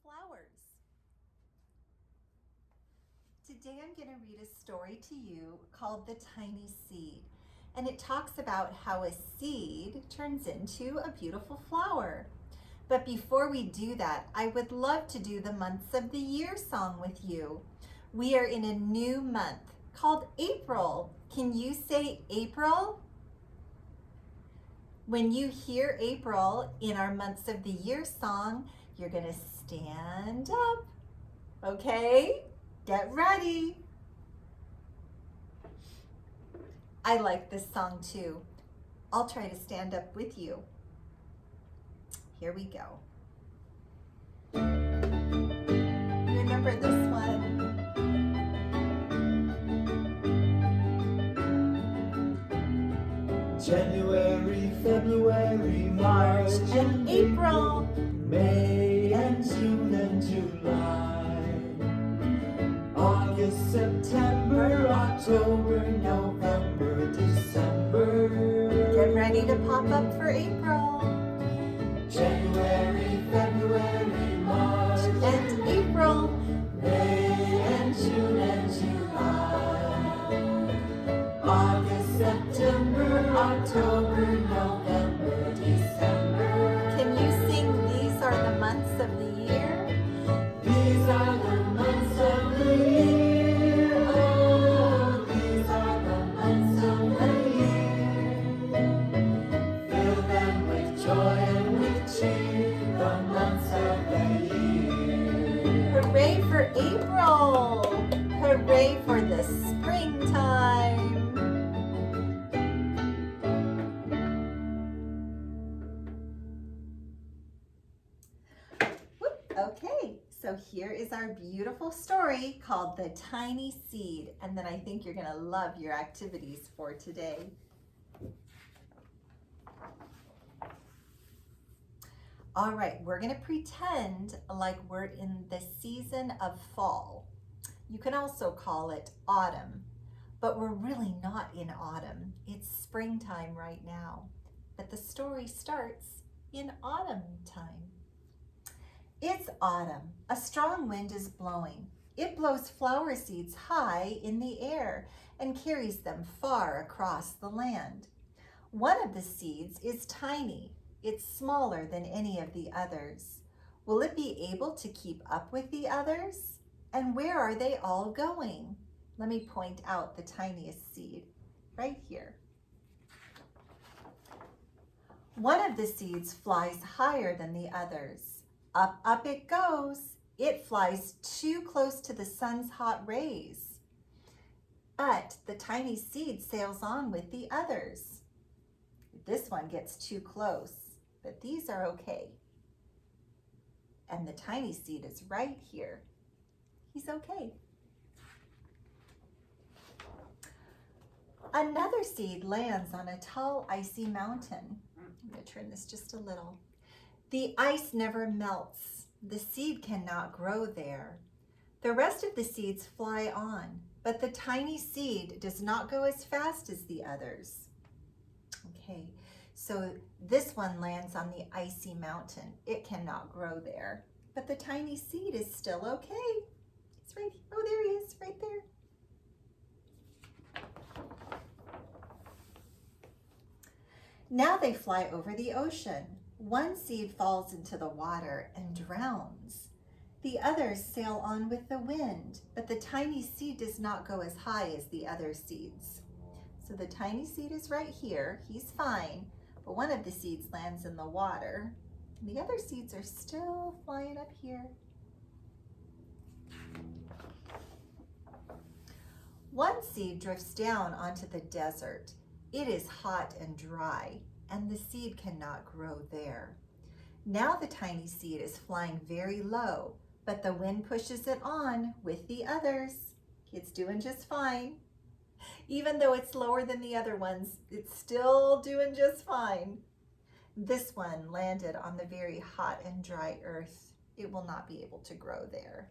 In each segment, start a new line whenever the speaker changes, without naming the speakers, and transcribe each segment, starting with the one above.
flowers. Today I'm going to read a story to you called The Tiny Seed, and it talks about how a seed turns into a beautiful flower. But before we do that, I would love to do the months of the year song with you. We are in a new month called April. Can you say April? When you hear April in our months of the year song, you're going to stand up. Okay? Get ready. I like this song too. I'll try to stand up with you. Here we go. Remember this one?
January, February, March,
and April,
May and June and July, August, September, October, November, December.
Get ready to pop up for April.
January, February, March,
and April,
May and June and July, August, September, October, November, December.
Can you sing These Are the Months of the Year?
These are the months of the year. Oh, these are the months of the year. Fill them with joy and with cheer. The months of the year.
Hooray for April! Hooray for the springtime! Okay, so here is our beautiful story called The Tiny Seed, and then I think you're going to love your activities for today. All right, we're going to pretend like we're in the season of fall. You can also call it autumn, but we're really not in autumn. It's springtime right now, but the story starts in autumn time. It's autumn. A strong wind is blowing. It blows flower seeds high in the air and carries them far across the land. One of the seeds is tiny. It's smaller than any of the others. Will it be able to keep up with the others? And where are they all going? Let me point out the tiniest seed right here. One of the seeds flies higher than the others. Up, up it goes. It flies too close to the sun's hot rays. But the tiny seed sails on with the others. This one gets too close, but these are okay. And the tiny seed is right here. He's okay. Another seed lands on a tall, icy mountain. I'm going to turn this just a little. The ice never melts. The seed cannot grow there. The rest of the seeds fly on, but the tiny seed does not go as fast as the others. Okay, so this one lands on the icy mountain. It cannot grow there, but the tiny seed is still okay. It's right, oh, there he is, right there. Now they fly over the ocean. One seed falls into the water and drowns. The others sail on with the wind, but the tiny seed does not go as high as the other seeds. So the tiny seed is right here. He's fine, but one of the seeds lands in the water. And the other seeds are still flying up here. One seed drifts down onto the desert. It is hot and dry, and the seed cannot grow there. Now the tiny seed is flying very low, but the wind pushes it on with the others. It's doing just fine. Even though it's lower than the other ones, it's still doing just fine. This one landed on the very hot and dry earth. It will not be able to grow there.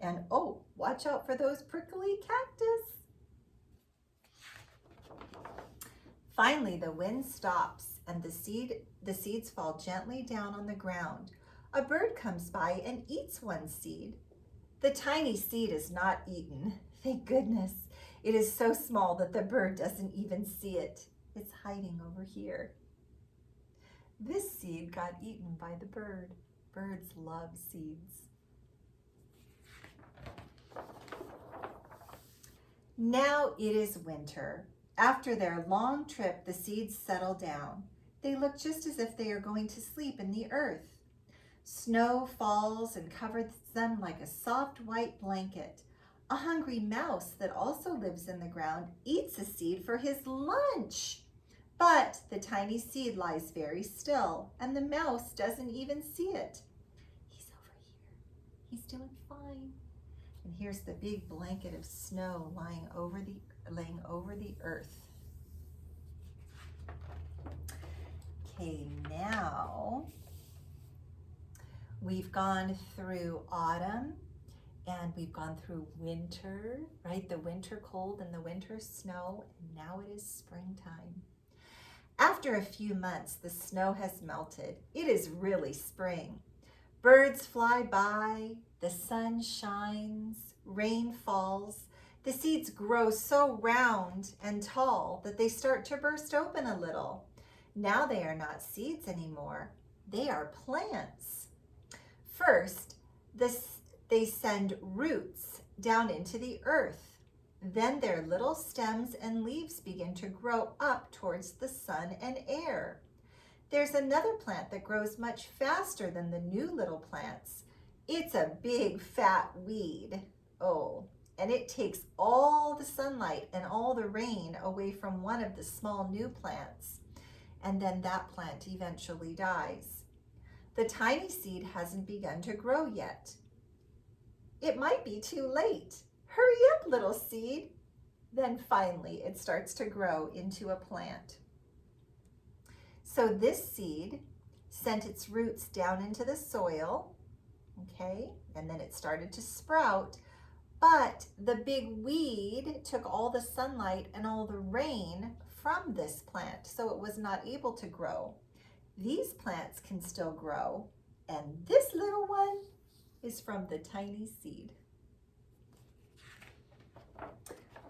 And oh, watch out for those prickly cactus. Finally, the wind stops and the seeds fall gently down on the ground. A bird comes by and eats one seed. The tiny seed is not eaten. Thank goodness. It is so small that the bird doesn't even see it. It's hiding over here. This seed got eaten by the bird. Birds love seeds. Now it is winter. After their long trip, the seeds settle down. They look just as if they are going to sleep in the earth. Snow falls and covers them like a soft white blanket. A hungry mouse that also lives in the ground eats a seed for his lunch. But the tiny seed lies very still, and the mouse doesn't even see it. He's over here. He's doing fine. And here's the big blanket of snow laying over the earth. Okay, now we've gone through autumn and we've gone through winter, right? The winter cold and the winter snow, and now it is springtime. After a few months, the snow has melted. It is really spring. Birds fly by, the sun shines, rain falls. The seeds grow so round and tall that they start to burst open a little. Now they are not seeds anymore. They are plants. First, they send roots down into the earth. Then their little stems and leaves begin to grow up towards the sun and air. There's another plant that grows much faster than the new little plants. It's a big fat weed. Oh, and it takes all the sunlight and all the rain away from one of the small new plants. And then that plant eventually dies. The tiny seed hasn't begun to grow yet. It might be too late. Hurry up, little seed. Then finally it starts to grow into a plant. So this seed sent its roots down into the soil, okay, and then it started to sprout, but the big weed took all the sunlight and all the rain from this plant, so it was not able to grow. These plants can still grow, and this little one is from the tiny seed.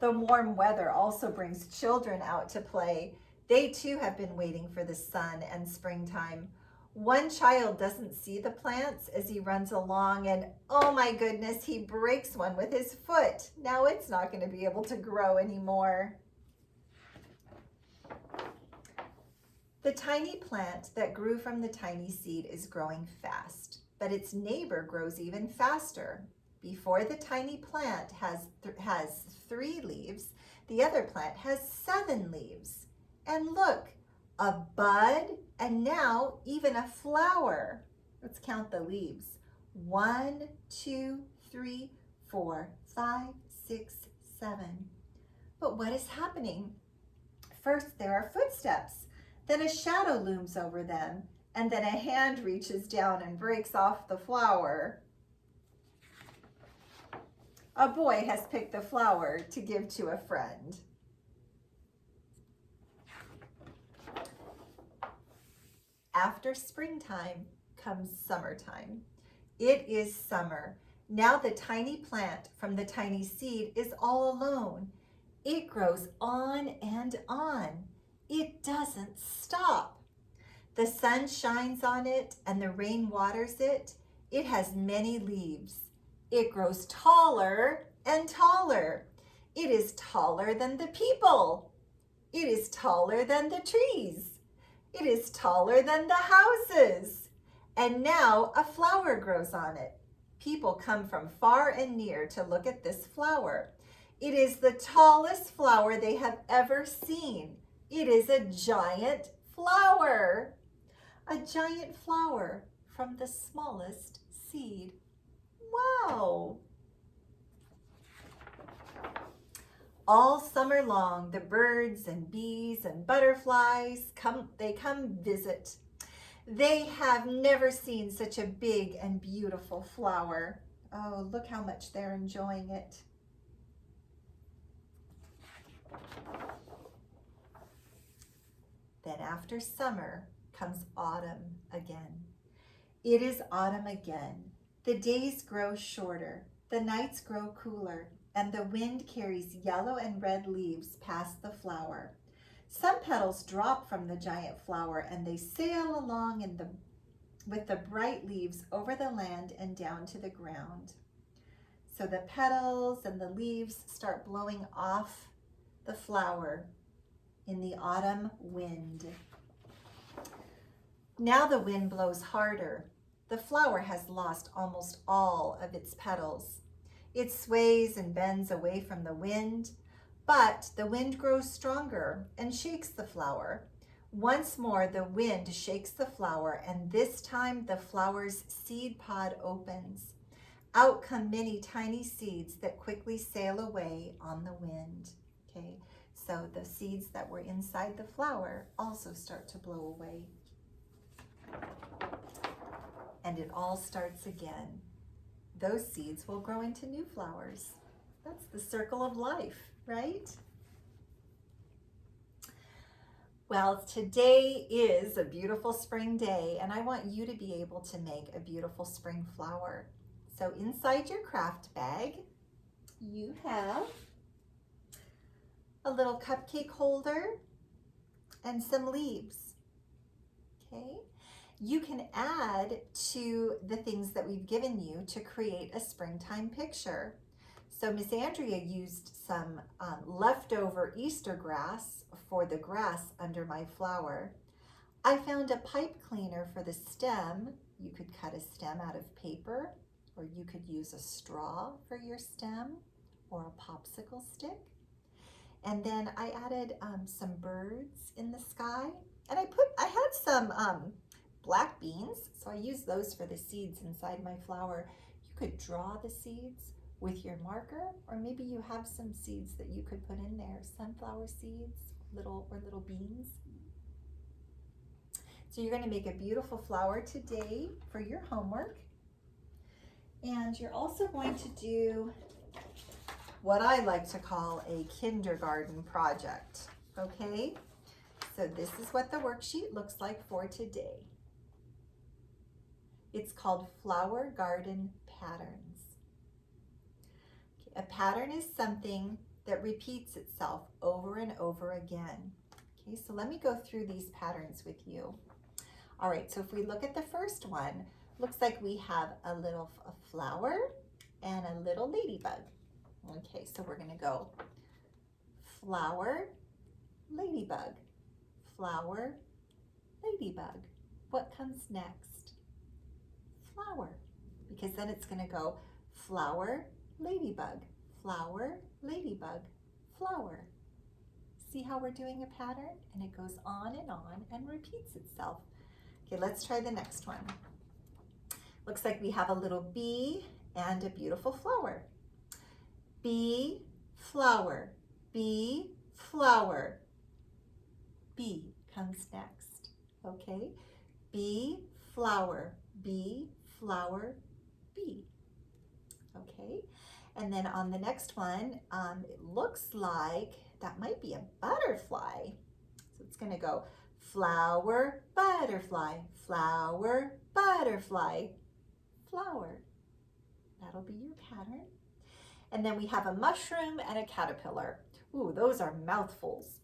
The warm weather also brings children out to play. They too have been waiting for the sun and springtime. One child doesn't see the plants as he runs along, and oh my goodness, he breaks one with his foot. Now it's not going to be able to grow anymore. The tiny plant that grew from the tiny seed is growing fast, but its neighbor grows even faster. Before the tiny plant has 3 leaves, the other plant has 7 leaves. And look, a bud, and now even a flower. Let's count the leaves. 1, 2, 3, 4, 5, 6, 7. But what is happening? First, there are footsteps. Then a shadow looms over them, and then a hand reaches down and breaks off the flower. A boy has picked the flower to give to a friend. After springtime comes summertime. It is summer. Now the tiny plant from the tiny seed is all alone. It grows on and on. It doesn't stop. The sun shines on it and the rain waters it. It has many leaves. It grows taller and taller. It is taller than the people. It is taller than the trees. It is taller than the houses. And now a flower grows on it. People come from far and near to look at this flower. It is the tallest flower they have ever seen. It is a giant flower. A giant flower from the smallest seed. Wow! All summer long, the birds and bees and butterflies come visit. They have never seen such a big and beautiful flower. Oh, look how much they're enjoying it. Then after summer comes autumn again. It is autumn again. The days grow shorter, the nights grow cooler, and the wind carries yellow and red leaves past the flower. Some petals drop from the giant flower and they sail along with the bright leaves over the land and down to the ground. So the petals and the leaves start blowing off the flower in the autumn wind. Now the wind blows harder. The flower has lost almost all of its petals. It sways and bends away from the wind, but the wind grows stronger and shakes the flower. Once more, the wind shakes the flower, and this time the flower's seed pod opens. Out come many tiny seeds that quickly sail away on the wind. Okay, so the seeds that were inside the flower also start to blow away. And it all starts again. Those seeds will grow into new flowers. That's the circle of life, right? Well, today is a beautiful spring day, and I want you to be able to make a beautiful spring flower. So inside your craft bag, you have a little cupcake holder and some leaves, okay? You can add to the things that we've given you to create a springtime picture. So Miss Andrea used some leftover Easter grass for the grass under my flower. I found a pipe cleaner for the stem. You could cut a stem out of paper, or you could use a straw for your stem, or a popsicle stick. And then I added some birds in the sky, and I had some black beans, so I used those for the seeds inside my flower. You could draw the seeds with your marker, or maybe you have some seeds that you could put in there, sunflower seeds, little beans. So you're going to make a beautiful flower today for your homework. And you're also going to do what I like to call a kindergarten project, okay? So this is what the worksheet looks like for today. It's called Flower Garden Patterns. A pattern is something that repeats itself over and over again. Okay, so let me go through these patterns with you. All right, so if we look at the first one, looks like we have a flower and a little ladybug. Okay, so we're gonna go flower, ladybug, flower, ladybug. What comes next? Flower, because then it's gonna go flower, ladybug, flower, ladybug, flower. See how we're doing a pattern? And it goes on and repeats itself. Okay, let's try the next one. Looks like we have a little bee and a beautiful flower. Bee, flower, bee, flower. Bee comes next, okay? Bee, flower, bee, flower, bee. Okay, and then on the next one, it looks like that might be a butterfly. So it's gonna go flower, butterfly, flower, butterfly, flower. That'll be your pattern. And then we have a mushroom and a caterpillar. Ooh, those are mouthfuls.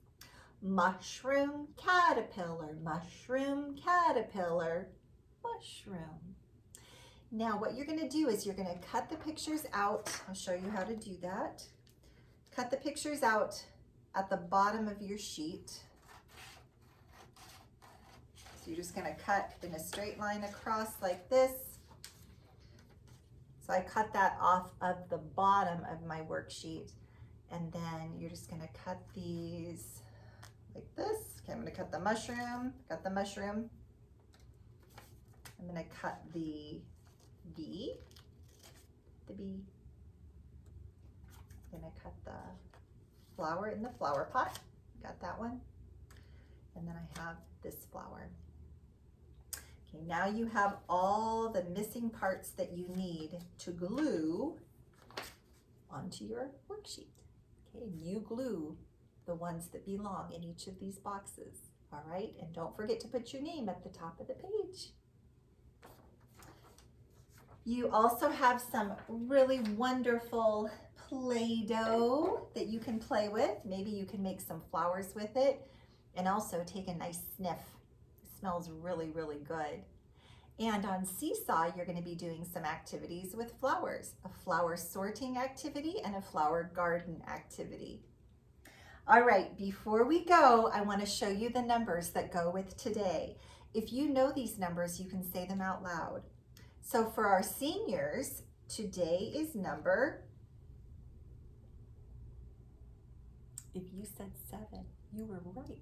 Mushroom, caterpillar, mushroom, caterpillar, mushroom. Now what you're gonna do is you're gonna cut the pictures out. I'll show you how to do that. Cut the pictures out at the bottom of your sheet. So you're just gonna cut in a straight line across like this. So I cut that off of the bottom of my worksheet, and then you're just gonna cut these like this. Okay, I'm gonna cut the mushroom, cut the mushroom. I'm gonna cut the bee, I'm gonna cut the flower in the flower pot, got that one. And then I have this flower. Okay, now you have all the missing parts that you need to glue onto your worksheet. Okay, and you glue the ones that belong in each of these boxes. All right, and don't forget to put your name at the top of the page. You also have some really wonderful Play-Doh that you can play with. Maybe you can make some flowers with it and also take a nice sniff. It smells really, really good. And on Seesaw, you're going to be doing some activities with flowers, a flower sorting activity and a flower garden activity. All right, before we go, I want to show you the numbers that go with today. If you know these numbers, you can say them out loud. So for our seniors, today is number, if you said 7, you were right.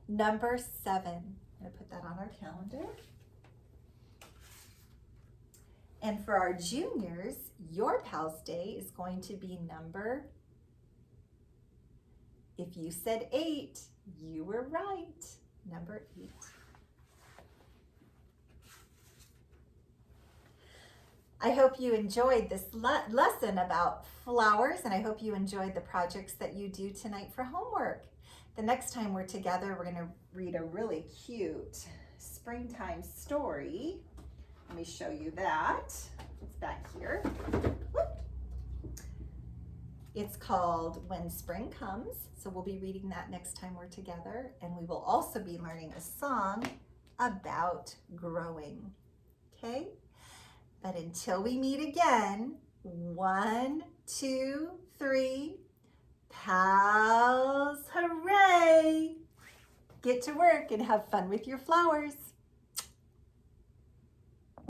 Number 7. I'm going to put that on our calendar. And for our juniors, your Pals Day is going to be number, if you said 8, you were right. Number 8. I hope you enjoyed this lesson about flowers, and I hope you enjoyed the projects that you do tonight for homework. The next time we're together, we're going to read a really cute springtime story. Let me show you that. It's back here. Whoop. It's called When Spring Comes. So we'll be reading that next time we're together. And we will also be learning a song about growing. Okay? But until we meet again, 1, 2, 3, Pals, hooray! Get to work and have fun with your flowers.